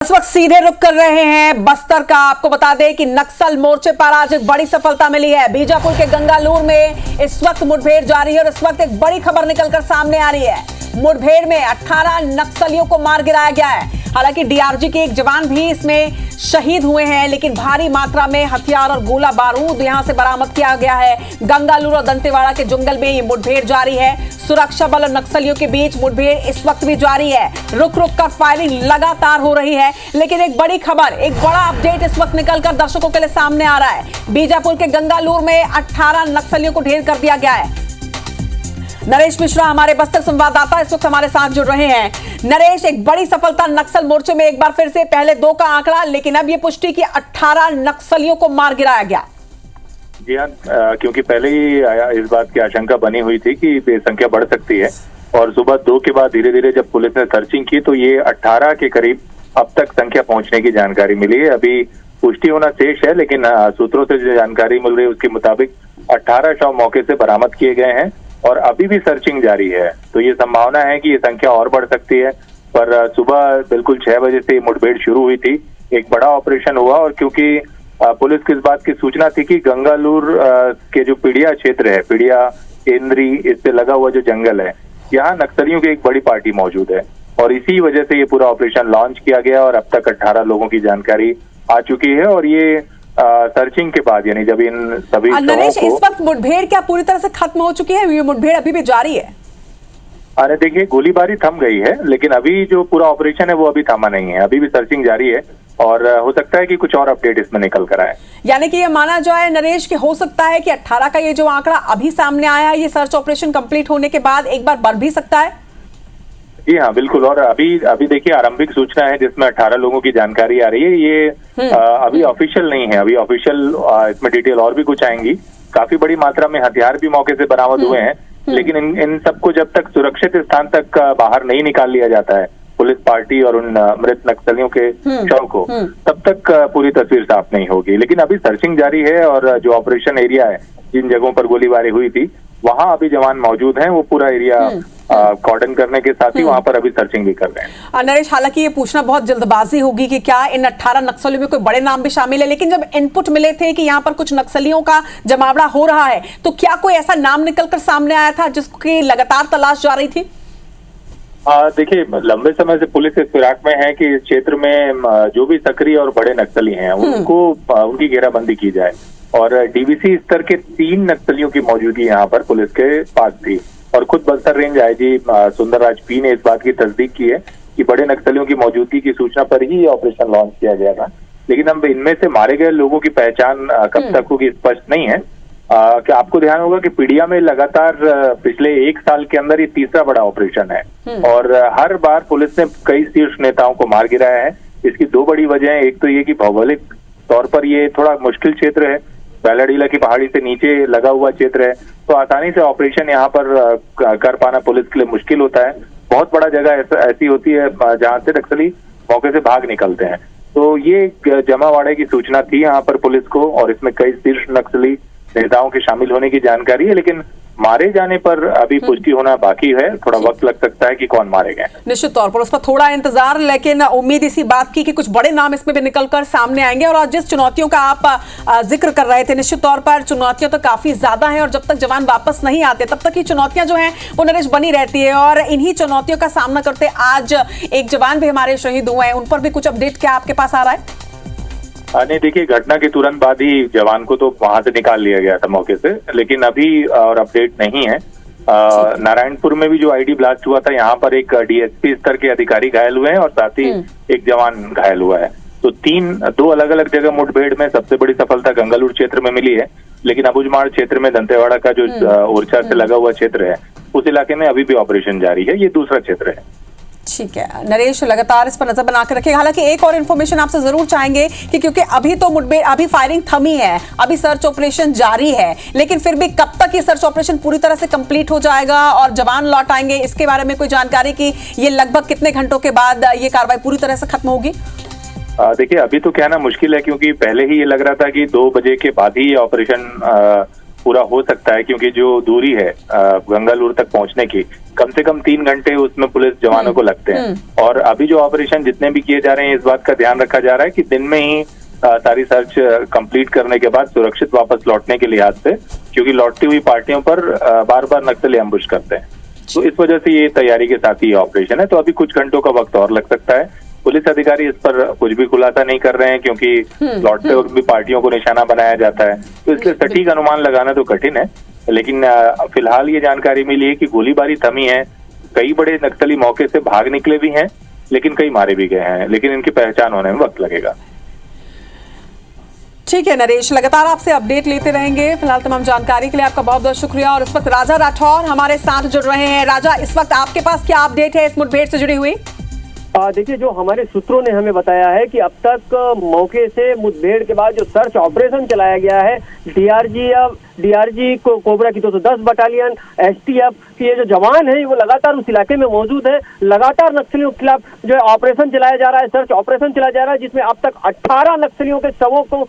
इस वक्त सीधे रुक कर रहे हैं बस्तर का। आपको बता दें कि नक्सल मोर्चे पर आज एक बड़ी सफलता मिली है। बीजापुर के गंगालूर में इस वक्त मुठभेड़ जारी है और इस वक्त एक बड़ी खबर निकलकर सामने आ रही है। मुठभेड़ में 18 नक्सलियों को मार गिराया गया है। हालांकि डीआरजी के एक जवान भी इसमें शहीद हुए हैं, लेकिन भारी मात्रा में हथियार और गोला बारूद यहां से बरामद किया गया है। गंगालूर और दंतेवाड़ा के जंगल में ये मुठभेड़ जारी है। सुरक्षा बल और नक्सलियों के बीच मुठभेड़ इस वक्त भी जारी है। रुक रुक कर फायरिंग लगातार हो रही है, लेकिन एक बड़ी खबर, एक बड़ा अपडेट इस वक्त निकलकर दर्शकों के लिए सामने आ रहा है। बीजापुर के गंगालूर में 18 नक्सलियों को ढेर कर दिया गया है। नरेश मिश्रा हमारे बस्तर संवाददाता इस वक्त हमारे साथ जुड़ रहे हैं। नरेश, एक बड़ी सफलता नक्सल मोर्चे में, एक बार फिर से पहले 2 का आंकड़ा, लेकिन अब ये पुष्टि की 18 नक्सलियों को मार गिराया गया। जी हाँ, क्योंकि पहले ही इस बात की आशंका बनी हुई थी कि संख्या बढ़ सकती है और सुबह 2 के बाद धीरे धीरे जब पुलिस ने सर्चिंग की तो ये 18 के करीब अब तक संख्या पहुंचने की जानकारी मिली है। अभी पुष्टि होना शेष है, लेकिन सूत्रों से जो जानकारी मिल रही है उसके मुताबिक 18 शव मौके से बरामद किए गए हैं और अभी भी सर्चिंग जारी है। तो ये संभावना है कि ये संख्या और बढ़ सकती है। पर सुबह बिल्कुल 6 बजे से मुठभेड़ शुरू हुई थी, एक बड़ा ऑपरेशन हुआ और क्योंकि पुलिस को इस बात की सूचना थी कि गंगालूर के जो पीड़िया क्षेत्र है, पीड़िया केंद्री, इससे लगा हुआ जो जंगल है, यहाँ नक्सलियों की एक बड़ी पार्टी मौजूद है और इसी वजह से ये पूरा ऑपरेशन लॉन्च किया गया और अब तक 18 लोगों की जानकारी आ चुकी है। और ये सर्चिंग के बाद, यानी जब इन सभी नरेश, इस वक्त मुठभेड़ क्या पूरी तरह से खत्म हो चुकी है? ये मुठभेड़ अभी भी जारी है? अरे देखिए, गोलीबारी थम गई है, लेकिन अभी जो पूरा ऑपरेशन है वो अभी थमा नहीं है। अभी भी सर्चिंग जारी है और हो सकता है कि कुछ और अपडेट इसमें निकल कर आए। यानी कि ये माना जाए नरेश कि हो सकता है कि 18 का ये जो आंकड़ा अभी सामने आया है, ये सर्च ऑपरेशन कंप्लीट होने के बाद एक बार बढ़ भी सकता है? जी हाँ, बिल्कुल। और अभी देखिए, आरंभिक सूचना है जिसमें 18 लोगों की जानकारी आ रही है। ये अभी ऑफिशियल नहीं है, अभी ऑफिशियल इसमें डिटेल और भी कुछ आएंगी। काफी बड़ी मात्रा में हथियार भी मौके से बरामद हुए हैं, लेकिन इन सबको जब तक सुरक्षित स्थान तक बाहर नहीं निकाल लिया जाता है पुलिस पार्टी और उन मृत नक्सलियों के शव को, तब तक पूरी तस्वीर साफ नहीं होगी। लेकिन अभी सर्चिंग जारी है और जो ऑपरेशन एरिया है, जिन जगहों पर गोलीबारी हुई थी, वहां अभी जवान मौजूद हैं। वो पूरा एरिया कॉर्डन करने के साथ ही वहां पर अभी सर्चिंग भी कर रहे हैं। नरेश, हालांकि ये पूछना बहुत जल्दबाजी होगी कि क्या इन 18 नक्सलियों में कोई बड़े नाम भी शामिल है, लेकिन जब इनपुट मिले थे कि यहाँ पर कुछ नक्सलियों का जमावड़ा हो रहा है, तो क्या कोई ऐसा नाम निकलकर सामने आया था जिसकी लगातार तलाश जा रही थी? देखिए, लंबे समय से पुलिस इस फिराक में है कि इस क्षेत्र में जो भी सक्रिय और बड़े नक्सली हैं उनको उनकी घेराबंदी की जाए और डीवीसी स्तर के 3 नक्सलियों की मौजूदगी यहाँ पर पुलिस के पास थी और खुद Bastar range IG Sundarraj P ने इस बात की तस्दीक की है कि बड़े नक्सलियों की मौजूदगी की सूचना पर ही ऑपरेशन लॉन्च किया गया था। लेकिन अब इनमें से मारे गए लोगों की पहचान कब तक होगी स्पष्ट नहीं है। कि आपको ध्यान होगा कि पीड़िया में लगातार पिछले 1 साल के अंदर ये तीसरा बड़ा ऑपरेशन है और हर बार पुलिस ने कई शीर्ष नेताओं को मार गिराया है। इसकी 2 बड़ी वजह है। एक तो ये कि भौगोलिक तौर पर ये थोड़ा मुश्किल क्षेत्र है, बैलाडीला की पहाड़ी से नीचे लगा हुआ क्षेत्र है, तो आसानी से ऑपरेशन यहाँ पर कर पाना पुलिस के लिए मुश्किल होता है। बहुत बड़ा जगह ऐसी होती है जहाँ से नक्सली मौके से भाग निकलते हैं। तो ये जमावाड़े की सूचना थी यहाँ पर पुलिस को और इसमें कई शीर्ष नक्सली नेताओं के शामिल होने की जानकारी है, लेकिन मारे जाने पर अभी पुष्टि होना बाकी है। थोड़ा वक्त लग सकता है कि कौन मारे गए। निश्चित तौर पर उसका थोड़ा इंतजार, लेकिन उम्मीद इसी बात की कि कुछ बड़े नाम इसमें भी निकलकर सामने आएंगे। और जिस चुनौतियों का आप जिक्र कर रहे थे, निश्चित तौर पर चुनौतियां तो काफी ज्यादा हैं और जब तक जवान वापस नहीं आते तब तक ये चुनौतियां जो हैं वो नरेश बनी रहती है। और इन्हीं चुनौतियों का सामना करते आज एक जवान भी हमारे शहीद हुए हैं, उन पर भी कुछ अपडेट क्या आपके पास आ रहा है? नहीं, देखिए, घटना के तुरंत बाद ही जवान को तो वहां से निकाल लिया गया था मौके से, लेकिन अभी और अपडेट नहीं है। नारायणपुर में भी जो आईडी ब्लास्ट हुआ था, यहाँ पर एक डीएसपी स्तर के अधिकारी घायल हुए हैं और साथ ही एक जवान घायल हुआ है। तो 2 अलग अलग जगह मुठभेड़ में सबसे बड़ी सफलता गंगालूर क्षेत्र में मिली है, लेकिन अबुझमाड़ क्षेत्र में दंतेवाड़ा का जो ओरछा से लगा हुआ क्षेत्र है, उस इलाके में अभी भी ऑपरेशन जारी है। ये दूसरा क्षेत्र है। ठीक है नरेश, लगातार इस पर नजर बनाकर रखिएगा। हालांकि एक और इन्फॉर्मेशन आपसे जरूर चाहेंगे कि क्योंकि अभी तो मुठभेड़, अभी फायरिंग थमी है, अभी सर्च ऑपरेशन जारी है, लेकिन फिर भी कब तक ये सर्च ऑपरेशन पूरी तरह से कंप्लीट हो जाएगा और जवान लौट आएंगे, इसके बारे में कोई जानकारी कि ये लगभग कितने घंटों के बाद ये कार्रवाई पूरी तरह से खत्म होगी? देखिए, अभी तो कहना मुश्किल है क्योंकि पहले ही ये लग रहा था कि 2 बजे के बाद ही ये ऑपरेशन पूरा हो सकता है, क्योंकि जो दूरी है गंगालूर तक पहुंचने की कम से कम 3 घंटे उसमें पुलिस जवानों को लगते हैं। और अभी जो ऑपरेशन जितने भी किए जा रहे हैं, इस बात का ध्यान रखा जा रहा है कि दिन में ही सारी सर्च कंप्लीट करने के बाद सुरक्षित वापस लौटने के लिहाज से, क्योंकि लौटती हुई पार्टियों पर बार बार नक्सली एम्बुश करते हैं। तो इस वजह से ये तैयारी के साथ ही ऑपरेशन है। तो अभी कुछ घंटों का वक्त और लग सकता है। पुलिस अधिकारी इस पर कुछ भी खुलासा नहीं कर रहे हैं, क्योंकि लौटते वक्त भी पार्टियों को निशाना बनाया जाता है। तो इसलिए सटीक अनुमान लगाना तो कठिन है। लेकिन फिलहाल ये जानकारी मिली है कि गोलीबारी थमी है। कई बड़े नक्सली मौके से भाग निकले भी हैं, लेकिन कई मारे भी गए हैं। लेकिन इनकी पहचान होने में वक्त लगेगा। ठीक है नरेश, लगातार आपसे अपडेट लेते रहेंगे। फिलहाल तमाम जानकारी के लिए आपका बहुत बहुत शुक्रिया। और इस वक्त राजा राठौर हमारे साथ जुड़ रहे हैं। राजा, इस वक्त आपके पास क्या अपडेट है इस मुठभेड़ से जुड़ी हुई? देखिए, जो हमारे सूत्रों ने हमें बताया है कि अब तक मौके से मुठभेड़ के बाद जो सर्च ऑपरेशन चलाया गया है, डीआरजी कोबरा की 210 बटालियन, एसटीएफ के ये जो जवान हैं वो लगातार उस इलाके में मौजूद है। लगातार नक्सलियों के खिलाफ जो है ऑपरेशन चलाया जा रहा है, सर्च ऑपरेशन चलाया जा रहा है, जिसमें अब तक 18 नक्सलियों के शवों को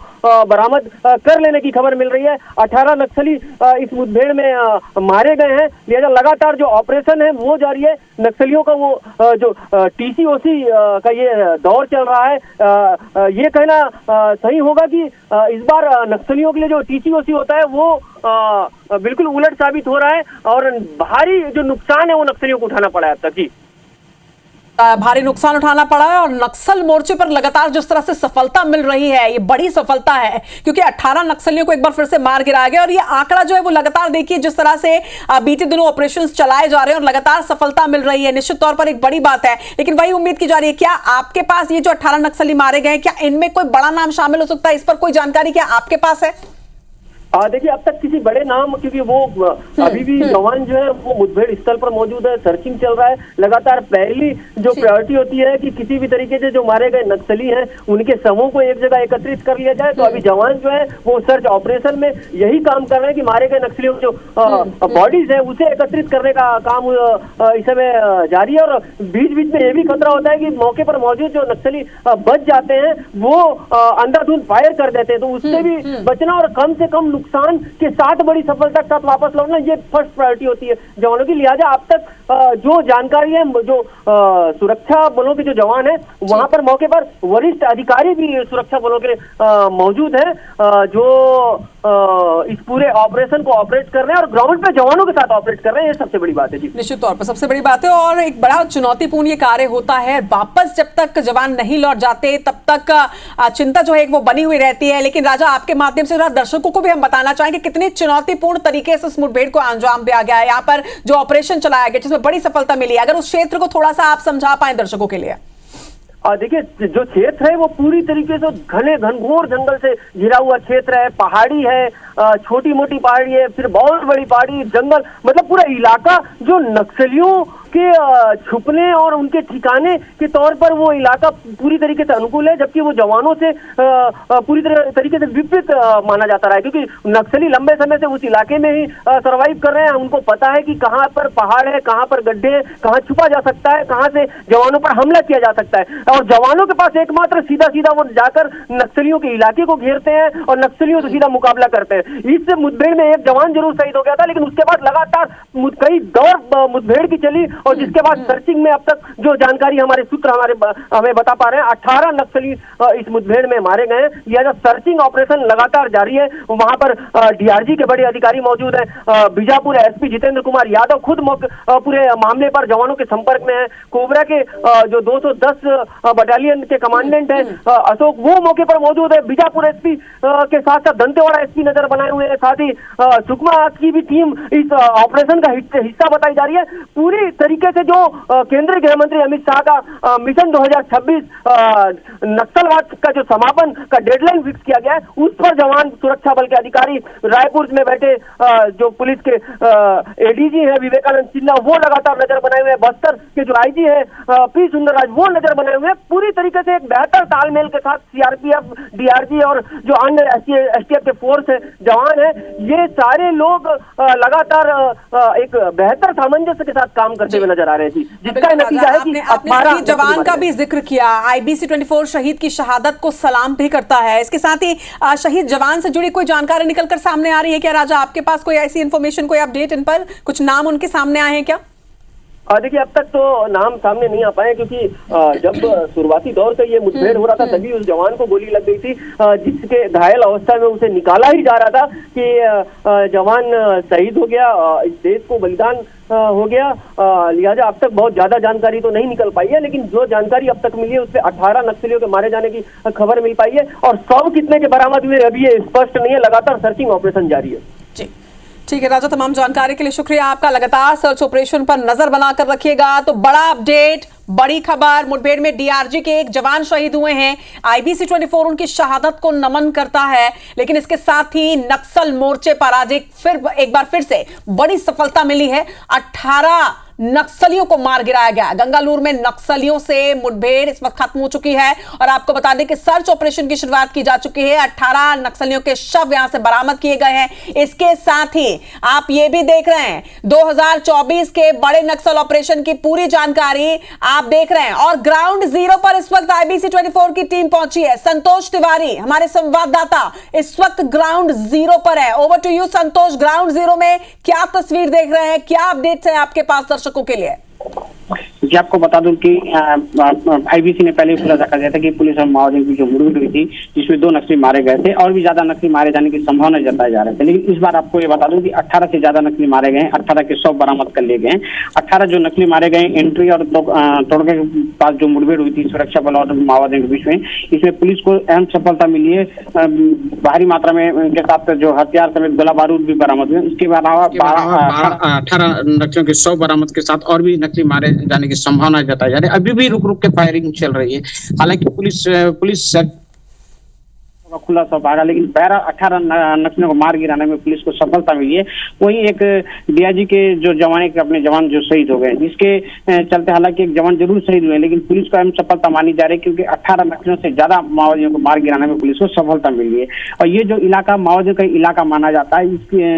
बरामद कर लेने की खबर मिल रही है। 18 नक्सली इस मुठभेड़ में मारे गए हैं। लिहाजा लगातार जो ऑपरेशन है वो जारी है। नक्सलियों का वो जो टीसीओसी का ये दौर चल रहा है, ये कहना सही होगा कि इस बार नक्सलियों के लिए जो टीसीओसी होता है वो बिल्कुल उलट साबित हो रहा है और भारी जो नुकसान है वो नक्सलियों को उठाना पड़ा है अब तक। जी, भारी नुकसान उठाना पड़ा है। और नक्सल मोर्चे पर लगातार जिस तरह से सफलता मिल रही है, ये बड़ी सफलता है, क्योंकि 18 नक्सलियों को एक बार फिर से मार गिराया गया। और ये आंकड़ा जो है वो लगातार देखिए जिस तरह से बीते दिनों ऑपरेशंस चलाए जा रहे हैं और लगातार सफलता मिल रही है, निश्चित तौर पर एक बड़ी बात है। लेकिन वही उम्मीद की जा रही है, क्या आपके पास ये जो 18 नक्सली मारे गए, क्या इनमें कोई बड़ा नाम शामिल हो सकता है? इस पर कोई जानकारी क्या आपके पास है? देखिए, अब तक किसी बड़े नाम, क्योंकि वो अभी भी जवान जो है वो मुठभेड़ स्थल पर मौजूद है, सर्चिंग चल रहा है लगातार। पहली जो प्रायोरिटी होती है कि किसी भी तरीके से जो मारे गए नक्सली हैं उनके शवों को एक जगह एकत्रित कर लिया जाए। तो अभी जवान जो है वो सर्च ऑपरेशन में यही काम कर रहे हैं कि मारे गए नक्सलियों की जो बॉडीज है उसे एकत्रित करने का काम इस समय जारी है। और बीच बीच में ये भी खतरा होता है कि मौके पर मौजूद जो नक्सली बच जाते हैं वो अंधाधुंध फायर कर देते हैं। तो उससे भी बचना और कम से कम नुकसान के साथ बड़ी सफलता के साथ वापस लौटना, ये फर्स्ट प्रायोरिटी होती है जवानों की। लिहाजा अब तक जो जानकारी है, जो सुरक्षा बलों के जो जवान है वहां पर मौके पर वरिष्ठ अधिकारी भी सुरक्षा बलों के मौजूद है, जो इस पूरे ऑपरेशन को ऑपरेट कर रहे हैं और ग्राउंड पे जवानों के साथ ऑपरेट कर रहे हैं। ये सबसे बड़ी बात है। जी, निश्चित तौर पर सबसे बड़ी बात है। और एक बड़ा चुनौतीपूर्ण ये कार्य होता है। वापस जब तक जवान नहीं लौट जाते तब तक चिंता जो है वो बनी हुई रहती है। लेकिन राजा, आपके माध्यम से दर्शकों को भी हम बताना चाहेंगे कितने चुनौतीपूर्ण तरीके से इस मुठभेड़ को अंजाम दिया गया है। यहाँ पर जो ऑपरेशन चलाया गया जिसमें बड़ी सफलता मिली है, अगर उस क्षेत्र को थोड़ा सा आप समझा पाए दर्शकों के लिए। देखिए, जो क्षेत्र है वो पूरी तरीके से घने घनघोर जंगल से घिरा हुआ क्षेत्र है। पहाड़ी है, छोटी मोटी पहाड़ी है, फिर बहुत बड़ी पहाड़ी, जंगल, मतलब पूरा इलाका जो नक्सलियों के छुपने और उनके ठिकाने के तौर पर वो इलाका पूरी तरीके से अनुकूल है। जबकि वो जवानों से पूरी तरीके से विपरीत माना जाता रहा है, क्योंकि नक्सली लंबे समय से उस इलाके में ही सरवाइव कर रहे हैं। उनको पता है कि कहाँ पर पहाड़ है, कहाँ पर गड्ढे हैं, कहाँ छुपा जा सकता है, कहाँ से जवानों पर हमला किया जा सकता है। और जवानों के पास एकमात्र सीधा सीधा वो जाकर नक्सलियों के इलाके को घेरते हैं और नक्सलियों से सीधा मुकाबला करते हैं। इस मुठभेड़ में एक जवान जरूर शहीद हो गया था, लेकिन उसके बाद लगातार कई दौर मुठभेड़ की चली और जिसके बाद सर्चिंग में अब तक जो जानकारी हमारे सूत्र हमें बता पा रहे हैं, 18 नक्सली इस मुठभेड़ में मारे गए हैं। यह सर्चिंग ऑपरेशन लगातार जारी है। वहां पर डीआरजी के बड़े अधिकारी मौजूद हैं। बीजापुर एसपी जितेंद्र कुमार यादव खुद पूरे मामले पर जवानों के संपर्क में है। कोबरा के जो 210 बटालियन के कमांडेंट है अशोक, वो मौके पर मौजूद है। बीजापुर एसपी के साथ साथ दंतेवाड़ा एसपी नजर बनाए हुए हैं। साथ ही सुकमा की भी टीम इस ऑपरेशन का हिस्सा बताई जा रही है। पूरी तरीके से जो केंद्रीय गृह मंत्री अमित शाह का मिशन 2026 नक्सलवाद का जो समापन का डेडलाइन फिक्स किया गया है, उस पर जवान, सुरक्षा बल के अधिकारी, रायपुर में बैठे जो पुलिस के एडीजी है विवेकानंद सिन्हा, वो लगातार नजर बनाए हुए हैं। बस्तर के जो आईजी है पी सुंदरराज, वो नजर बनाए हुए हैं। पूरी तरीके से एक बेहतर तालमेल के साथ सीआरपीएफ, डीआरजी और जो अन्य एसटीएफ के फोर्स है, जवान है, ये सारे लोग लगातार एक बेहतर सामंजस्य के साथ काम करते हुए नजर आ रहे हैं। जिसका नतीजा है कि आपने जवान का भी जिक्र किया। आईबीसी 24 शहीद की शहादत को सलाम भी करता है। इसके साथ ही शहीद जवान से जुड़ी कोई जानकारी निकलकर सामने आ रही है क्या राजा? आपके पास कोई ऐसी इंफॉर्मेशन, कोई अपडेट इन पर? कुछ नाम उनके सामने आए हैं क्या? देखिए, अब तक तो नाम सामने नहीं आ पाए, क्योंकि जब शुरुआती दौर से ये मुठभेड़ हो रहा था तभी उस जवान को गोली लग गई थी, जिसके घायल अवस्था में उसे निकाला ही जा रहा था कि जवान शहीद हो गया, इस देश को बलिदान हो गया। लिहाजा अब तक बहुत ज्यादा जानकारी तो नहीं निकल पाई है, लेकिन जो जानकारी अब तक मिली है उससे 18 नक्सलियों के मारे जाने की खबर मिल पाई है, और 100 कितने के बरामद हुए अभी ये स्पष्ट नहीं है। लगातार सर्चिंग ऑपरेशन जारी है। ठीक है राजा, तमाम जानकारी के लिए शुक्रिया आपका। लगातार सर्च ऑपरेशन पर नजर बनाकर रखिएगा। तो बड़ा अपडेट, बड़ी खबर, मुठभेड़ में डीआरजी के एक जवान शहीद हुए हैं। IBC 24 उनकी शहादत को नमन करता है, लेकिन इसके साथ ही नक्सल मोर्चे पर आज एक बार फिर से बड़ी सफलता मिली है। 18 नक्सलियों को मार गिराया गया। गंगालूर में नक्सलियों से मुठभेड़ इस वक्त खत्म हो चुकी है, और आपको बता दें कि सर्च ऑपरेशन की शुरुआत की जा चुकी है। 18 नक्सलियों के शव यहां से बरामद किए गए हैं। इसके साथ ही आप ये भी देख रहे हैं 2024 के बड़े नक्सल ऑपरेशन की पूरी जानकारी आप देख रहे हैं, और ग्राउंड जीरो पर इस वक्त IBC 24 की टीम पहुंची है। संतोष तिवारी हमारे संवाददाता इस वक्त ग्राउंड जीरो पर है। Over to you Santosh, ground zero में क्या तस्वीर देख रहे हैं, क्या अपडेट्स हैं आपके पास दर्शकों के लिए? जी, आपको बता दूं कि IBC ने पहले खुलासा कर दिया था कि पुलिस और माओवादियों की जो मुठभेड़ हुई थी जिसमें 2 नक्सली मारे गए थे, और भी ज्यादा नक्सली मारे जाने की संभावना जताए जा रहे थे। लेकिन इस बार आपको ये बता दूं कि 18 से ज्यादा नक्सली मारे गए हैं, 18 के शव बरामद कर लिए गए हैं। 18 जो नक्सली मारे गए एंट्री और तोड़के के पास जो मुठभेड़ हुई थी सुरक्षा बल और माओवादियों के बीच में, इसमें पुलिस को अहम सफलता मिली है। भारी मात्रा में इनके साथ जो हथियार समेत गोला बारूद भी बरामद हुए। इसके अलावा 18 नक्सलियों के शव बरामद के साथ और भी नक्सली मारे जाने की संभावना जताई जा रही है। अभी भी रुक रुक के फायरिंग चल रही है। हालांकि पुलिस खुला सब आ रहा, लेकिन 18 नक्सलियों को मार गिराने में पुलिस को सफलता मिली है। वही एक डीआईजी के जो जवान के अपने जवान जो शहीद हो गए, जिसके चलते हालांकि एक जवान जरूर शहीद हुए, लेकिन पुलिस को अहम सफलता मानी जा रही है, क्योंकि 18 नक्सलियों से ज्यादा माओवादियों को मार गिराने में पुलिस को सफलता मिली है। और ये जो इलाका माओवादियों का इलाका माना जाता है,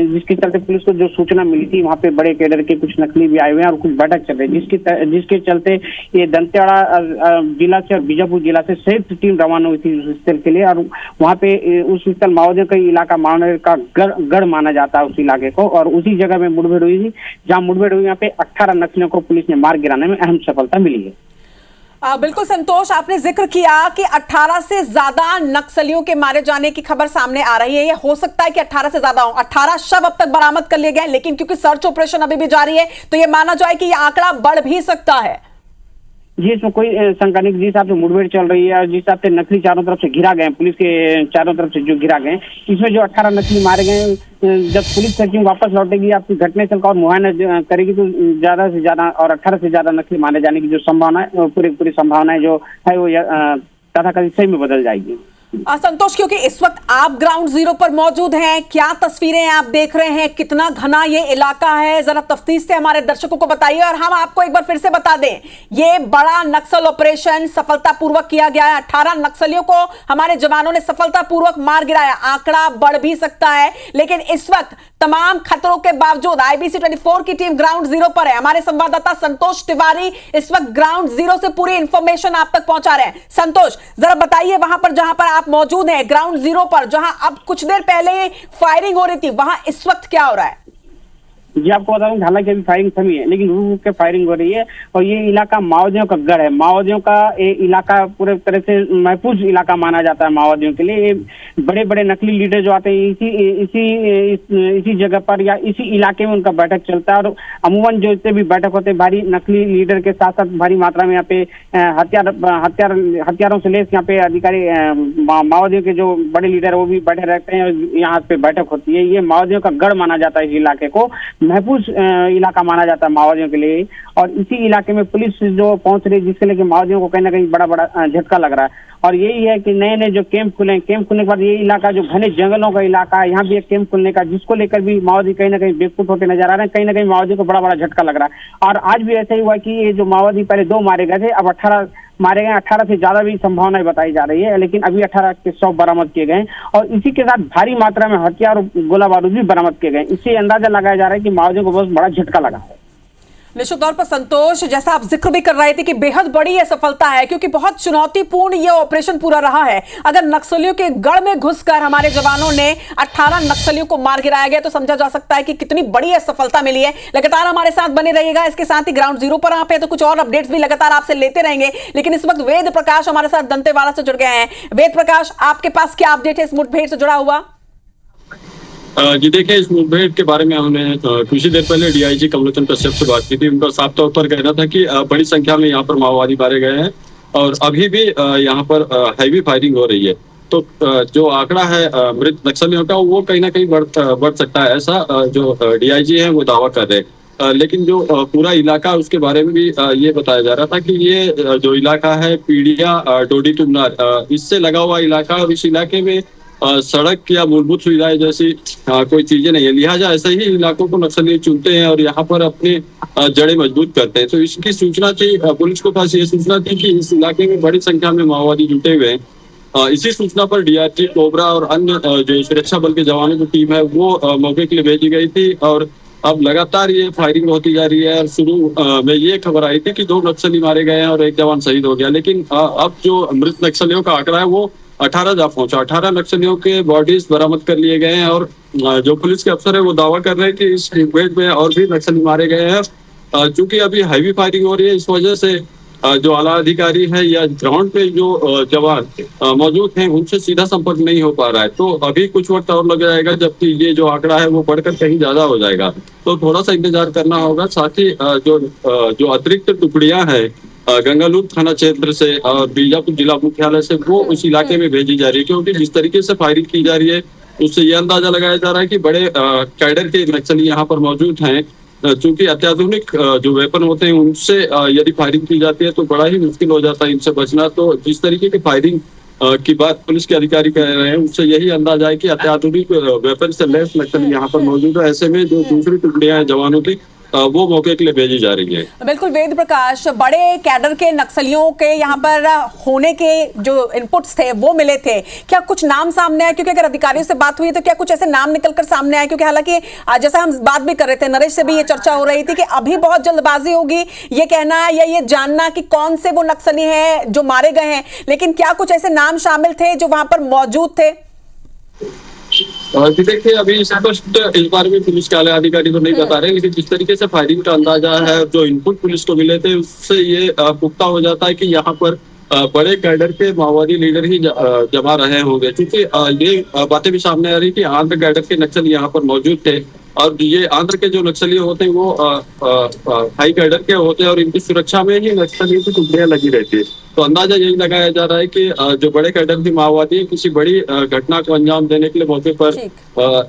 जिसके चलते पुलिस को जो सूचना मिली थी, वहाँ पे बड़े कैडर के कुछ नकली भी आए हुए हैं और कुछ बैठक चल रही है, जिसके चलते ये दंतेवाड़ा जिला से और बीजापुर जिला से संयुक्त टीम रवाना हुई थी उस स्थल के लिए। और वहाँ पे उस स्थल माओवादियों का इलाका मानव का गढ़ माना जाता है उस इलाके को, और उसी जगह में मुठभेड़ हुई थी। जहाँ मुठभेड़ हुई यहाँ पे 18 नक्सलियों को पुलिस ने मार गिराने में अहम सफलता मिली है। बिल्कुल संतोष, आपने जिक्र किया कि 18 से ज्यादा नक्सलियों के मारे जाने की खबर सामने आ रही है। ये हो सकता है कि 18 से ज्यादा हो। 18 शव अब तक बरामद कर लिए गए, लेकिन क्योंकि सर्च ऑपरेशन अभी भी जारी है तो ये माना जाए कि ये आंकड़ा बढ़ भी सकता है। जी, इसमें कोई शंका नहीं। जिस हिसाब से मुठभेड़ चल रही है और जिस हिसाब से नकली चारों तरफ से घिरा गए, पुलिस के चारों तरफ से जो घिरा गए, इसमें जो 18 नकली मारे गए, जब पुलिस सर्चिंग वापस लौटेगी, आपकी घटनास्थल का और मुआयना करेगी, तो ज्यादा से ज्यादा और 18 से ज्यादा नकली मारे जाने की जो संभावना है, पूरी संभावनाएं जो है वो तथाकथित सही में बदल जाएगी। संतोष, क्योंकि इस वक्त आप ग्राउंड जीरो पर मौजूद हैं, क्या तस्वीरें आप देख रहे हैं, कितना घना ये इलाका है, जरा तफ्तीश से हमारे दर्शकों को बताइए। और हम आपको एक बार फिर से बता दें, ये बड़ा नक्सल ऑपरेशन सफलतापूर्वक किया गया है। 18 नक्सलियों को हमारे जवानों ने सफलतापूर्वक मार गिराया। आंकड़ा बढ़ भी सकता है, लेकिन इस वक्त तमाम खतरों के बावजूद IBC 24 की टीम ग्राउंड जीरो पर है। हमारे संवाददाता संतोष तिवारी इस वक्त ग्राउंड जीरो से पूरी इंफॉर्मेशन आप तक पहुंचा रहे हैं। संतोष, जरा बताइए वहां पर जहां पर आप मौजूद हैं ग्राउंड जीरो पर, जहां अब कुछ देर पहले फायरिंग हो रही थी, वहां इस वक्त क्या हो रहा है? जी, आपको बता दूं, हालांकि अभी फायरिंग थमी है, लेकिन रुक रुक के फायरिंग हो रही है। और ये इलाका माओवादियों का गढ़ है। माओवादियों का ये इलाका पूरे तरह से महफूज इलाका माना जाता है माओवादियों के लिए। बड़े बड़े नकली लीडर जो आते हैं इसी जगह पर या इसी इलाके में उनका बैठक चलता है। और अमूमन जो जितने भी बैठक होते हैं, भारी नकली लीडर के साथ साथ भारी मात्रा में यहाँ पे हथियारों से लेस यहाँ पे अधिकारी माओवादियों के जो बड़े लीडर वो भी बैठे रहते हैं। यहाँ पे बैठक होती है। ये माओवादियों का गढ़ माना जाता है इस इलाके को, महफूज इलाका माना जाता है माओवादियों के लिए। और इसी इलाके में पुलिस जो पहुंच रही है, जिसके लेके माओवादियों को कहीं ना कहीं बड़ा झटका लग रहा है। और यही है कि नए जो कैंप खुले के बाद ये इलाका जो घने जंगलों का इलाका है, यहाँ भी एक कैंप खुलने का, जिसको लेकर भी माओवादी कहीं ना कहीं बेकफुट होते नजर आ रहे हैं। कहीं ना कहीं माओवादी को बड़ा झटका लग रहा है। और आज भी ऐसा ही हुआ कि ये जो माओवादी पहले 2 मारे गए थे, अब 18 मारे गए। 18 से ज्यादा भी संभावनाएं बताई जा रही है, लेकिन अभी 18 के 100 बरामद किए गए। और इसी के साथ भारी मात्रा में हथियार और गोला बारूद भी बरामद किए गए। इससे अंदाजा लगाया जा रहा है कि माओवादियों को बहुत बड़ा झटका लगा है। निश्चित तौर पर संतोष, जैसा आप जिक्र भी कर रहे थे कि बेहद बड़ी यह सफलता है क्योंकि बहुत चुनौतीपूर्ण यह ऑपरेशन पूरा रहा है। अगर नक्सलियों के गढ़ में घुसकर हमारे जवानों ने 18 नक्सलियों को मार गिराया गया तो समझा जा सकता है कि कितनी बड़ी यह सफलता मिली है। लगातार हमारे साथ बने रहिएगा। इसके साथ ही ग्राउंड जीरो पर आप हैं तो कुछ और अपडेट्स भी लगातार आपसे लेते रहेंगे। लेकिन इस वक्त वेद प्रकाश हमारे साथ दंतेवाड़ा से जुड़ गए हैं। वेद प्रकाश, आपके पास क्या अपडेट है इस मुठभेड़ से जुड़ा हुआ? जी देखिए, इस मुठभेड़ के बारे में हमने कुछ ही देर पहले डीआईजी कमलोचन कश्यप से बात की थी। उनका साफ तौर पर कहना था कि बड़ी संख्या में यहाँ पर माओवादी मारे गए हैं और अभी भी यहाँ पर हैवी फायरिंग हो रही है। तो जो आंकड़ा है मृत नक्सलियों का वो कहीं ना कहीं बढ़ सकता है, ऐसा जो डीआईजी है वो दावा कर रहे हैं। लेकिन जो पूरा इलाका उसके बारे में भी ये बताया जा रहा था कि ये जो इलाका है पीड़िया डोडी तुमनार, इससे लगा हुआ इलाका और इस इलाके में सड़क या मूलभूत सुविधाएं जैसी कोई चीजें नहीं है। लिहाजा ऐसे ही इलाकों को नक्सली चुनते हैं और यहाँ पर अपने जड़ें मजबूत करते हैं। तो इसकी सूचना थी, पुलिस के पास ये सूचना थी कि इस इलाके में बड़ी संख्या में माओवादी जुटे हुए हैं। इसी सूचना पर डीआरजी, कोबरा और अन्य जो सुरक्षा बल के जवानों की टीम है वो मौके के लिए भेजी गई थी और अब लगातार ये फायरिंग होती जा रही है। और शुरू में ये खबर आई थी कि 2 नक्सली मारे गए हैं और 1 जवान शहीद हो गया, लेकिन अब जो मृत नक्सलियों का आंकड़ा है वो 18 जा पहुंचा। 18 नक्सलियों के बॉडीज बरामद कर लिए गए हैं और जो पुलिस के अफसर है वो दावा कर रहे हैं कि इस मुठभेड़ में और भी नक्सली मारे गए हैं। चूंकि अभी हैवी फायरिंग हो रही है, इस वजह से जो आला अधिकारी है या ग्राउंड पे जो जवान मौजूद हैं उनसे सीधा संपर्क नहीं हो पा रहा है। तो अभी कुछ वक्त और लग जाएगा, जबकि ये जो आंकड़ा है वो बढ़कर कहीं ज्यादा हो जाएगा। तो थोड़ा सा इंतजार करना होगा। साथ ही जो अतिरिक्त टुकड़ियां हैं गंगालूर थाना क्षेत्र से और बीजापुर जिला मुख्यालय से वो उस इलाके में भेजी जा रही है, क्योंकि जिस तरीके से फायरिंग की जा रही है उससे ये अंदाजा लगाया जा रहा है कि बड़े कैडर के नक्सली यहाँ पर मौजूद हैं। चूंकि अत्याधुनिक जो वेपन होते हैं उनसे यदि फायरिंग की जाती है तो बड़ा ही मुश्किल हो जाता है इनसे बचना। तो जिस तरीके की फायरिंग की बात पुलिस के अधिकारी कह रहे हैं उससे यही अंदाजा है कि अत्याधुनिक वेपन से लैस नक्सली यहाँ पर मौजूद है। ऐसे में जो दूसरी टुकड़ियां हैं जवानों की वो मौके के लिए भेजी जा रही है। बिल्कुल वेद प्रकाश, बड़े कैडर के नक्सलियों के यहाँ पर होने के जो इनपुट्स थे वो मिले थे, क्या कुछ नाम सामने आए? क्योंकि अगर अधिकारियों से बात हुई तो क्या कुछ ऐसे नाम निकलकर सामने आए? क्योंकि हालांकि जैसा हम बात भी कर रहे थे, नरेश से भी ये चर्चा हो रही थी कि अभी बहुत जल्दबाजी होगी ये कहना या ये जानना कि कौन से वो नक्सली हैं जो मारे गए हैं, लेकिन क्या कुछ ऐसे नाम शामिल थे जो वहां पर मौजूद थे? देखिए, अभी स्पष्ट इस बारे में पुलिस के आला अधिकारी तो नहीं बता रहे, लेकिन जिस तरीके से फायरिंग का अंदाजा है, जो इनपुट पुलिस को मिले थे उससे ये पुख्ता हो जाता है कि यहाँ पर बड़े कैडर के माओवादी लीडर ही जमा रहे होंगे। क्योंकि ये बातें भी सामने आ रही कि आंध्र कैडर के नक्सली यहाँ पर मौजूद थे और ये आंध्र के जो नक्सली होते हैं वो हाई कैडर के होते हैं और इनकी सुरक्षा में ही नक्सलियों की टुकड़ियां लगी रहती है। तो अंदाजा यही लगाया जा रहा है कि जो बड़े कैडर के माओवादी किसी बड़ी घटना को अंजाम देने के लिए मौके पर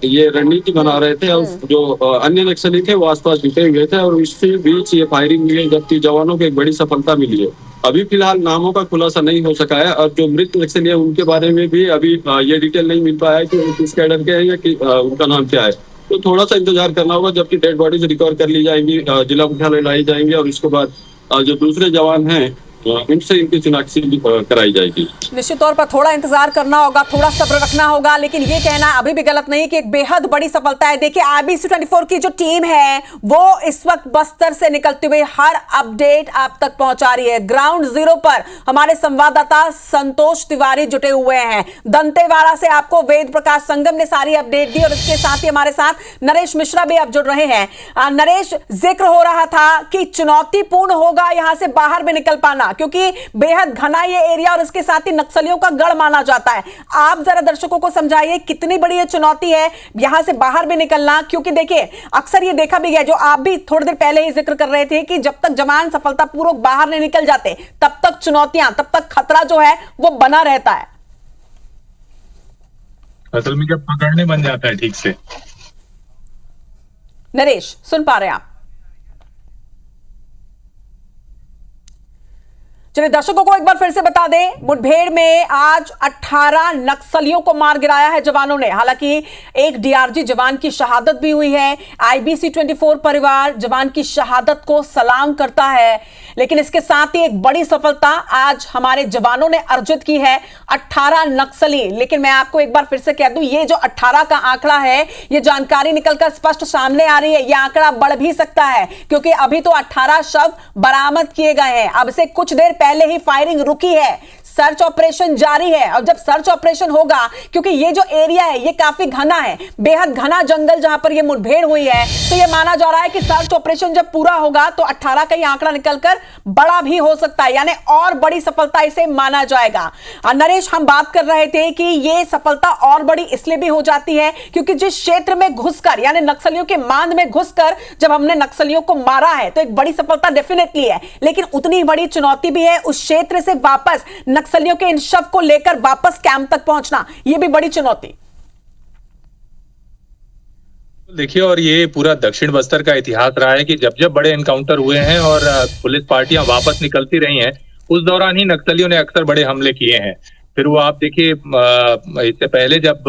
ये रणनीति बना रहे थे और जो अन्य नक्सली थे वो आसपास जुटे हुए थे और इसी बीच ये फायरिंग हुई है, जबकि जवानों को एक बड़ी सफलता मिली है। अभी फिलहाल नामों का खुलासा नहीं हो सका है और जो मृत नक्सली है उनके बारे में भी अभी ये डिटेल नहीं मिल पाया है कि वो किस कैडर के हैं या कि उनका नाम क्या है। तो थोड़ा सा इंतजार करना होगा, जबकि डेड बॉडीज रिकवर कर ली जाएंगी, जिला मुख्यालय लाई जाएंगी और इसके बाद जो दूसरे जवान हैं उनसे इनकी शिनाख्ती कराई जाएगी। निश्चित तौर पर थोड़ा इंतजार करना होगा, थोड़ा सब्र रखना होगा, लेकिन ये कहना अभी भी गलत नहीं कि एक बेहद बड़ी सफलता है। देखिए, IBC 24 की जो टीम है वो इस वक्त बस्तर से निकलते हुए हर अपडेट आप तक पहुंचा रही है। ग्राउंड जीरो पर हमारे संवाददाता संतोष तिवारी जुटे हुए हैं। दंतेवाड़ा से आपको वेद प्रकाश संगम ने सारी अपडेट दी और इसके साथ ही हमारे साथ नरेश मिश्रा भी अब जुड़ रहे हैं। नरेश, जिक्र हो रहा था कि चुनौतीपूर्ण होगा यहां से बाहर भी निकल पाना, क्योंकि बेहद घना ये एरिया और इसके साथ ही नक्सलियों का गढ़ माना जाता है। आप जरा दर्शकों को समझाइए कितनी बड़ी ये चुनौती है यहां से बाहर भी निकलना, क्योंकि देखिए अक्सर ये देखा भी गया, जो आप भी थोड़ी देर पहले ही जिक्र कर रहे थे कि जब तक जवान सफलतापूर्वक बाहर नहीं निकल जाते तब तक चुनौतियां, तब तक खतरा जो है वो बना रहता है। असल में जब पकड़ने बन जाता है ठीक से। नरेश, सुन पा रहे हैं आप? चलिए दर्शकों को एक बार फिर से बता दें, मुठभेड़ में आज 18 नक्सलियों को मार गिराया है जवानों ने। हालांकि एक डीआरजी जवान की शहादत भी हुई है। आईबीसी 24 परिवार जवान की शहादत को सलाम करता है, लेकिन इसके साथ ही एक बड़ी सफलता आज हमारे जवानों ने अर्जित की है, 18 नक्सली। लेकिन मैं आपको एक बार फिर से कह दूं, ये जो 18 का आंकड़ा है, ये जानकारी निकलकर स्पष्ट सामने आ रही है, यह आंकड़ा बढ़ भी सकता है, क्योंकि अभी तो 18 शव बरामद किए गए हैं। अब से कुछ देर पहले ही फायरिंग रुकी है, सर्च ऑपरेशन जारी है। और जब सर्च ऑपरेशन होगा, क्योंकि ये जो एरिया है ये काफी घना है, बेहद घना जंगल जहां पर ये मुठभेड़ हुई है, तो ये माना जा रहा है कि सर्च ऑपरेशन जब पूरा होगा तो 18 का ये आंकड़ा निकलकर बड़ा भी हो सकता है, यानी और बड़ी सफलता इसे माना जाएगा। नरेश, हम बात कर रहे थे कि ये सफलता और बड़ी इसलिए भी हो जाती है क्योंकि जिस क्षेत्र में घुसकर, यानी नक्सलियों के मांद में घुसकर जब हमने नक्सलियों को मारा है, तो एक बड़ी सफलता डेफिनेटली है, लेकिन उतनी बड़ी चुनौती भी है उस क्षेत्र से वापस नक्सलियों के इन शव को लेकर वापस कैंप तक पहुंचना, यह भी बड़ी चुनौती। देखिए, और ये पूरा दक्षिण बस्तर का इतिहास रहा है कि जब जब बड़े एनकाउंटर हुए हैं और पुलिस पार्टियां वापस निकलती रही हैं, उस दौरान ही नक्सलियों ने अक्सर बड़े हमले किए हैं। फिर वो आप देखिए, इससे पहले जब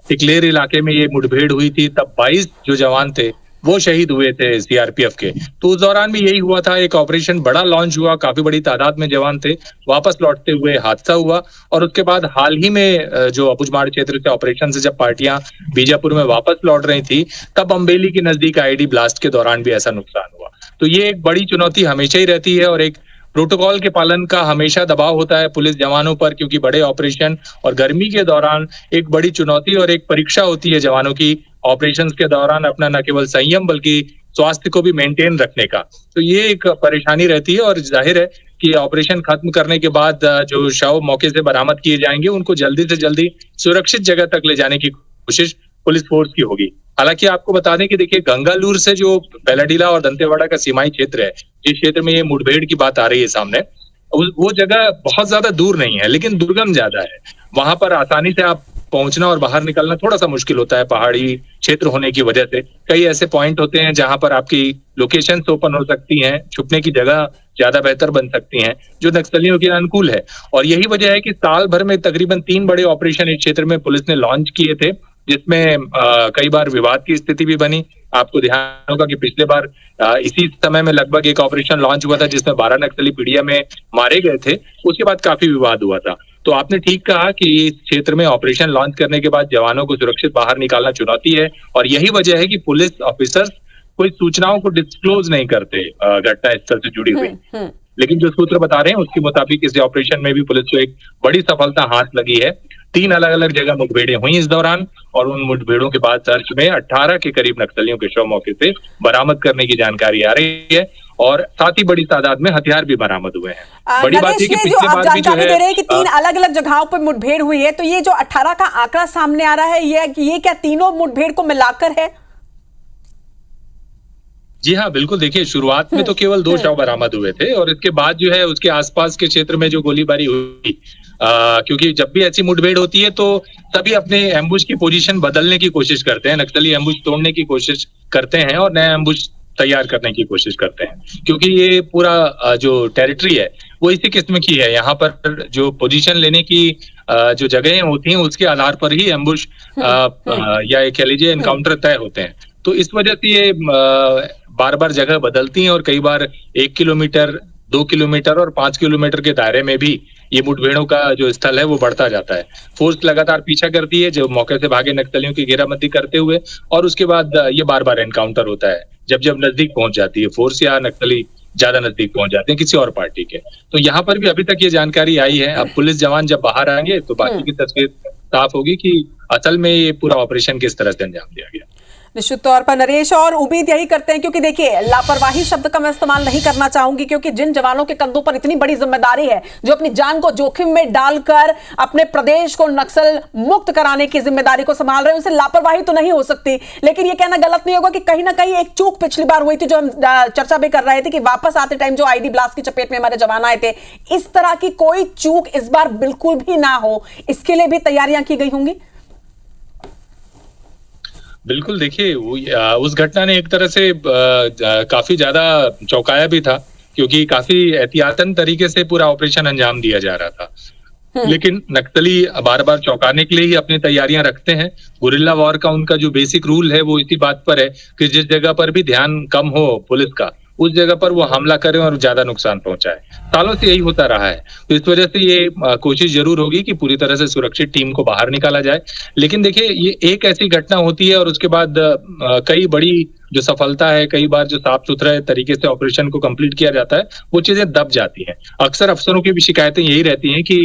टिकलेर इलाके में ये मुठभेड़ हुई थी, तब 22 जो जवान थे वो शहीद हुए थे सीआरपीएफ के। तो उस दौरान भी यही हुआ था, एक ऑपरेशन बड़ा लॉन्च हुआ, काफी बड़ी तादाद में जवान थे, वापस लौटते हुए हादसा हुआ। और उसके बाद हाल ही में जो अबुझमाड़ क्षेत्र से ऑपरेशन से जब पार्टियां बीजापुर में वापस लौट रही थी, तब अम्बेली के नजदीक आईडी ब्लास्ट के दौरान भी ऐसा नुकसान हुआ। तो ये एक बड़ी चुनौती हमेशा ही रहती है और एक प्रोटोकॉल के पालन का हमेशा दबाव होता है पुलिस जवानों पर, क्योंकि बड़े ऑपरेशन और गर्मी के दौरान एक बड़ी चुनौती और एक परीक्षा होती है जवानों की ऑपरेशंस के दौरान अपना न केवल संयम बल्कि स्वास्थ्य को भी मेंटेन रखने का। तो ये एक परेशानी रहती है और जाहिर है कि ऑपरेशन खत्म करने के बाद जो शव मौके से बरामद किए जाएंगे, उनको जल्दी से जल्दी सुरक्षित जगह तक ले जाने की कोशिश पुलिस फोर्स की होगी। हालांकि आपको बता दें कि देखिए, गंगालूर से जो बेलाडीला और दंतेवाड़ा का सीमाई क्षेत्र है, जिस क्षेत्र में ये मुठभेड़ की बात आ रही है सामने, वो जगह बहुत ज्यादा दूर नहीं है, लेकिन दुर्गम ज्यादा है। वहां पर आसानी से आप पहुंचना और बाहर निकलना थोड़ा सा मुश्किल होता है, पहाड़ी क्षेत्र होने की वजह से। कई ऐसे पॉइंट होते हैं जहां पर आपकी लोकेशंस ओपन हो सकती हैं, छुपने की जगह ज्यादा बेहतर बन सकती हैं, जो नक्सलियों के अनुकूल है। और यही वजह है कि साल भर में तकरीबन 3 बड़े ऑपरेशन इस क्षेत्र में पुलिस ने लॉन्च किए थे, जिसमें कई बार विवाद की स्थिति भी बनी। आपको ध्यान होगा कि पिछले बार इसी समय में लगभग एक ऑपरेशन लॉन्च हुआ था जिसमें 12 नक्सली पीड़िया में मारे गए थे। उसके बाद काफी विवाद हुआ था। तो आपने ठीक कहा कि इस क्षेत्र में ऑपरेशन लॉन्च करने के बाद जवानों को सुरक्षित बाहर निकालना चुनौती है, और यही वजह है कि पुलिस ऑफिसर्स कोई सूचनाओं को डिस्क्लोज नहीं करते घटना स्थल से जुड़ी हुई। लेकिन जो सूत्र बता रहे हैं उसके मुताबिक इस ऑपरेशन में भी पुलिस को एक बड़ी सफलता हाथ लगी है। 3 अलग अलग जगह मुठभेड़ें हुई इस दौरान, और उन मुठभेड़ों के बाद सर्च में 18 के करीब नक्सलियों के शव मौके से बरामद करने की जानकारी आ रही है, और साथ ही बड़ी तादाद में हथियार भी बरामद हुए हैं। बड़ी बात है कि पिछले बार भी जो है, दे रहे हैं कि 3 अलग अलग जगहों पर मुठभेड़ हुई है, तो ये जो 18 का आंकड़ा सामने आ रहा है, ये क्या तीनों मुठभेड़ को मिलाकर है? जी हाँ, बिल्कुल। देखिए, शुरुआत में तो केवल 2 शव बरामद हुए थे, और इसके बाद जो है उसके आसपास के क्षेत्र में जो गोलीबारी हुई, क्योंकि जब भी ऐसी मुठभेड़ होती है तो सभी अपने एम्बुश की पोजीशन बदलने की कोशिश करते हैं, नक्सली एम्बुश तोड़ने की कोशिश करते हैं और नया एम्बुश तैयार करने की कोशिश करते हैं, क्योंकि ये पूरा जो टेरिटरी है वो इसी किस्म की है। यहाँ पर जो पोजीशन लेने की जो जगहें होती हैं उसके आधार पर ही एम्बुश या कह लीजिए एनकाउंटर तय होते हैं। तो इस वजह से ये बार बार जगह बदलती हैं, और कई बार 1 किलोमीटर, 2 किलोमीटर और 5 किलोमीटर के दायरे में भी ये मुठभेड़ों का जो स्थल है वो बढ़ता जाता है। फोर्स लगातार पीछा करती है जो मौके से भागे नक्सलियों की घेराबंदी करते हुए, और उसके बाद ये बार बार एनकाउंटर होता है जब जब नजदीक पहुंच जाती है फोर्स या नक्सली ज्यादा नजदीक पहुंच जाते हैं किसी और पार्टी के। तो यहाँ पर भी अभी तक ये जानकारी आई है। अब पुलिस जवान जब बाहर आएंगे तो बाकी की तस्वीर साफ होगी कि असल में ये पूरा ऑपरेशन किस तरह से अंजाम दिया गया। निश्चित तौर पर नरेश, और उम्मीद यही करते हैं, क्योंकि देखिए, लापरवाही शब्द का मैं इस्तेमाल नहीं करना चाहूंगी, क्योंकि जिन जवानों के कंधों पर इतनी बड़ी जिम्मेदारी है, जो अपनी जान को जोखिम में डालकर अपने प्रदेश को नक्सल मुक्त कराने की जिम्मेदारी को संभाल रहे हैं, उनसे लापरवाही तो नहीं हो सकती। लेकिन यह कहना गलत नहीं होगा कि कहीं ना कहीं एक चूक पिछली बार हुई थी, जो हम चर्चा भी कर रहे थे कि वापस आते टाइम जो आईडी ब्लास्ट की चपेट में हमारे जवान आए थे, इस तरह की कोई चूक इस बार बिल्कुल भी ना हो, इसके लिए भी तैयारियां की गई होंगी। बिल्कुल। देखिए, उस घटना ने एक तरह से काफी ज्यादा चौंकाया भी था, क्योंकि काफी एहतियातन तरीके से पूरा ऑपरेशन अंजाम दिया जा रहा था। लेकिन नक्सली बार बार चौंकाने के लिए ही अपनी तैयारियां रखते हैं। गुरिल्ला वॉर का उनका जो बेसिक रूल है वो इसी बात पर है कि जिस जगह पर भी ध्यान कम हो पुलिस का, उस जगह पर वो हमला करें और ज्यादा नुकसान पहुंचाए। सालों से यही होता रहा है, तो इस वजह से ये कोशिश जरूर होगी कि पूरी तरह से सुरक्षित टीम को बाहर निकाला जाए। लेकिन देखिए, ये एक ऐसी घटना होती है और उसके बाद कई बड़ी जो सफलता है, कई बार जो साफ सुथरा तरीके से ऑपरेशन को कंप्लीट किया जाता है, वो चीजें दब जाती हैं। अक्सर अफसरों की भी शिकायतें यही रहती हैं कि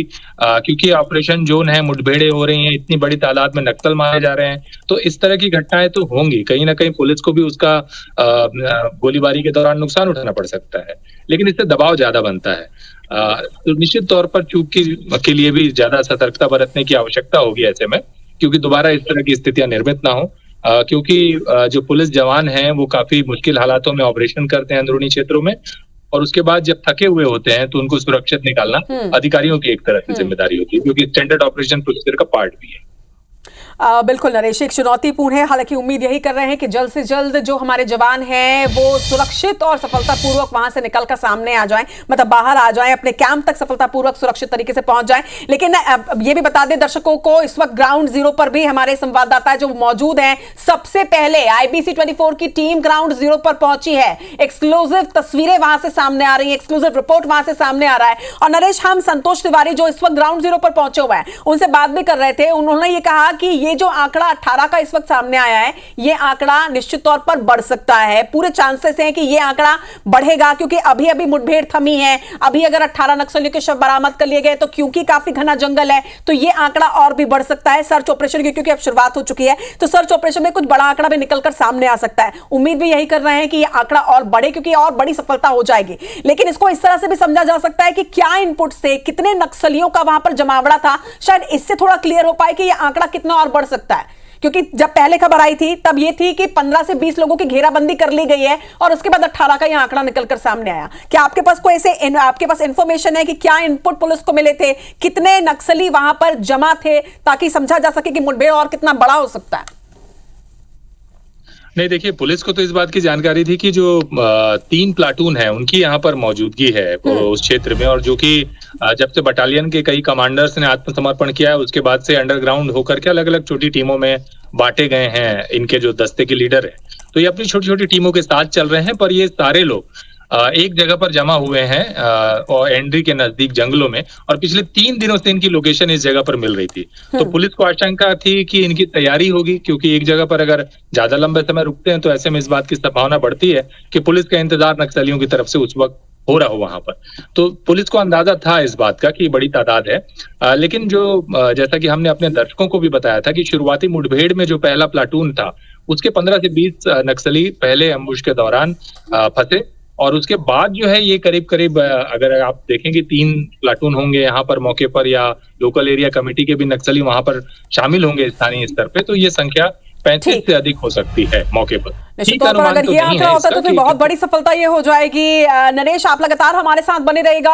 क्योंकि ऑपरेशन जोन है, मुठभेड़ें हो रही हैं, इतनी बड़ी तादाद में नक्सल मारे जा रहे हैं, तो इस तरह की घटनाएं तो होंगी। कहीं ना कहीं पुलिस को भी उसका गोलीबारी के दौरान नुकसान उठाना पड़ सकता है, लेकिन इससे दबाव ज्यादा बनता है। तो निश्चित तौर पर चूक के लिए भी ज्यादा सतर्कता बरतने की आवश्यकता होगी ऐसे में, क्योंकि दोबारा इस तरह की स्थितियां निर्मित ना हो। क्योंकि जो पुलिस जवान हैं वो काफी मुश्किल हालातों में ऑपरेशन करते हैं अंदरूनी क्षेत्रों में, और उसके बाद जब थके हुए होते हैं तो उनको सुरक्षित निकालना अधिकारियों की एक तरह से जिम्मेदारी होती है, क्योंकि स्टैंडर्ड ऑपरेशन प्रोसीजर का पार्ट भी है। बिल्कुल नरेश, एक चुनौतीपूर्ण है। हालांकि उम्मीद यही कर रहे हैं कि जल्द से जल्द जो हमारे जवान हैं वो सुरक्षित और सफलतापूर्वक वहां से निकलकर सामने आ जाएं, मतलब बाहर आ जाएं, अपने कैंप तक सफलतापूर्वक सुरक्षित तरीके से पहुंच जाएं। लेकिन ये भी बता दें दर्शकों को, इस वक्त ग्राउंड जीरो पर भी हमारे संवाददाता जो मौजूद हैं, सबसे पहले IBC 24 की टीम ग्राउंड जीरो पर पहुंची है। एक्सक्लूसिव तस्वीरें वहां से सामने आ रही है, एक्सक्लूसिव रिपोर्ट वहां से सामने आ रहा है। और नरेश, हम संतोष तिवारी जो इस वक्त ग्राउंड जीरो पर पहुंचे हुए हैं, उनसे बात भी कर रहे थे। उन्होंने ये कहा कि ये जो आंकड़ा 18 का इस वक्त सामने आया है, ये आंकड़ा निश्चित तौर पर बढ़ सकता है। पूरे चांसेस हैं कि ये आंकड़ा बढ़ेगा, क्योंकि अभी अभी मुठभेड़ थमी है। अभी अगर 18 नक्सलियों के शव बरामद कर लिए गए तो क्योंकि काफी घना जंगल है, तो ये आंकड़ा और भी बढ़ सकता है। सर्च ऑपरेशन की क्योंकि अब शुरुआत हो चुकी है, तो सर्च ऑपरेशन में कुछ बड़ा आंकड़ा भी निकलकर सामने आ सकता है। उम्मीद भी यही कर रहे हैं कि ये आंकड़ा और बढ़े, क्योंकि और बड़ी सफलता हो जाएगी। लेकिन इसको इस तरह से भी समझा जा सकता है कि क्या इनपुट से कितने नक्सलियों का वहां पर जमावड़ा था, शायद इससे थोड़ा क्लियर हो पाए कि ये आंकड़ा कितना और बढ़ सकता है। क्योंकि जब पहले खबर आई थी तब ये थी कि 15 से 20 लोगों की घेराबंदी कर ली गई है, और उसके बाद 18 का यह आंकड़ा निकलकर सामने आया। क्या आपके पास कोई ऐसे आपके पास इंफॉर्मेशन है कि क्या इनपुट पुलिस को मिले थे, कितने नक्सली वहां पर जमा थे, ताकि समझा जा सके कि मुठभेड़ और कितना बड़ा हो सकता है? नहीं, देखिए, पुलिस को तो इस बात की जानकारी थी कि जो 3 प्लाटून है उनकी यहाँ पर मौजूदगी है उस क्षेत्र में, और जो कि जब से बटालियन के कई कमांडर्स ने आत्मसमर्पण किया है, उसके बाद से अंडरग्राउंड होकर के अलग अलग छोटी टीमों में बांटे गए हैं। इनके जो दस्ते के लीडर हैं, तो ये अपनी छोटी छोटी टीमों के साथ चल रहे हैं, पर ये सारे लोग एक जगह पर जमा हुए हैं और एंड्री के नजदीक जंगलों में, और पिछले 3 दिनों से इनकी लोकेशन इस जगह पर मिल रही थी। तो पुलिस को आशंका थी कि इनकी तैयारी होगी, क्योंकि एक जगह पर अगर ज्यादा लंबे समय रुकते हैं तो ऐसे में इस बात की संभावना बढ़ती है कि पुलिस का इंतजार नक्सलियों की तरफ से उस वक्त हो रहा हो वहां पर। तो पुलिस को अंदाजा था इस बात का कि बड़ी तादाद है। लेकिन जो जैसा कि हमने अपने दर्शकों को भी बताया था कि शुरुआती मुठभेड़ में जो पहला प्लाटून था, उसके 15 से 20 नक्सली पहले एम्बुश के दौरान फंसे, और उसके बाद जो है ये करीब करीब अगर आप देखेंगे 3 प्लाटून होंगे यहाँ पर मौके पर, या लोकल एरिया कमेटी के भी नक्सली वहां पर शामिल होंगे स्थानीय स्तर पे, तो ये संख्या 35 से अधिक हो सकती है मौके पर। निश्चित तौर पर अगर ये आंकड़ा होता तो फिर बहुत बड़ी सफलता ये हो जाएगी। नरेश, आप लगातार हमारे साथ बने रहेगा।